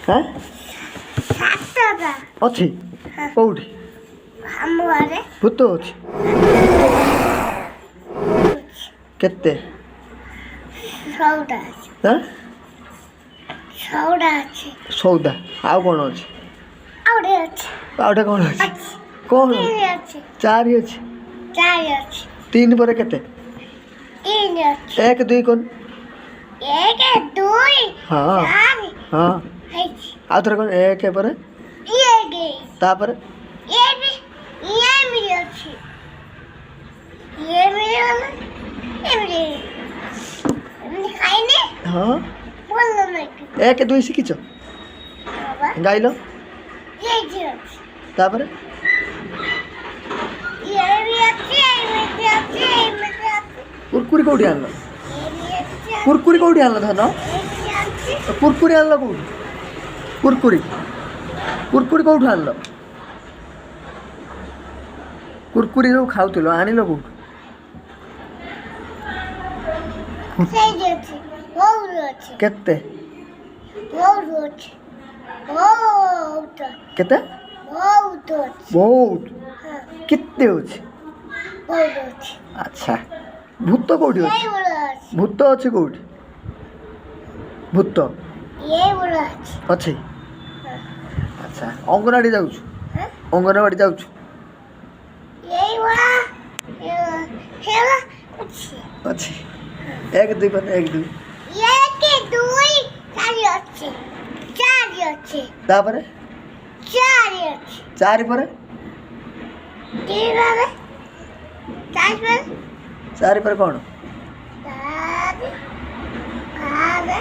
हाँ सातटा अच्छी कौटी हम घरे भूत अच्छी केते सौदा हाँ सौदा अच्छी सौदा आउ कौन अच्छी आउटे अच्छी आउटा कौन अच्छी अच्छी कौन तीन अच्छी चारि अच्छी चार अच्छी तीन पर केते तीन अच्छी एक दुई कौन एक दुई हाँ चार हाँ अच्छी आउ थोड़ा कौन एक पर ये गई तापर ये भी ये मेरी अच्छी ये मेरी वाला ये मेरी खाई नहीं हाँ बोल लो मैं एक दुई शिखिच बाबा गाइल ये जी अच्छी तापर ये भी अच्छी ये भी अच्छी ये भी अच्छी कुरकुरी कौटी आनल ये भी अच्छी कुरकुरी कौटी आनल धन ये भी अच्छी कुरकुरी आनल कौटी कुरकुरी कुरकुरी कौटू आनल कुरकुरी जो खाऊल आनिल कौटू सही अच्छी बहुत अच्छी केते बहुत अच्छी बहुत केते बहुत अच्छी बहुत हाँ केते अच्छी बहुत अच्छी अच्छा भूत कौटी ये अच्छी बड़ा अच्छी भूत अच्छी कौटी भूत ये बड़ा अच्छी अच्छी अच्छा अंगनवाड़ी जाऊछु हाँ अंगनवाड़ी जाऊछु ये बड़ा ये बड़ा अच्छी अच्छी एक दुई पर एक दुई ये के दुई चार अच्छी तापर चार अच्छी चारि पर तीन बाबा चार पर चारि पर कौन चार बाबा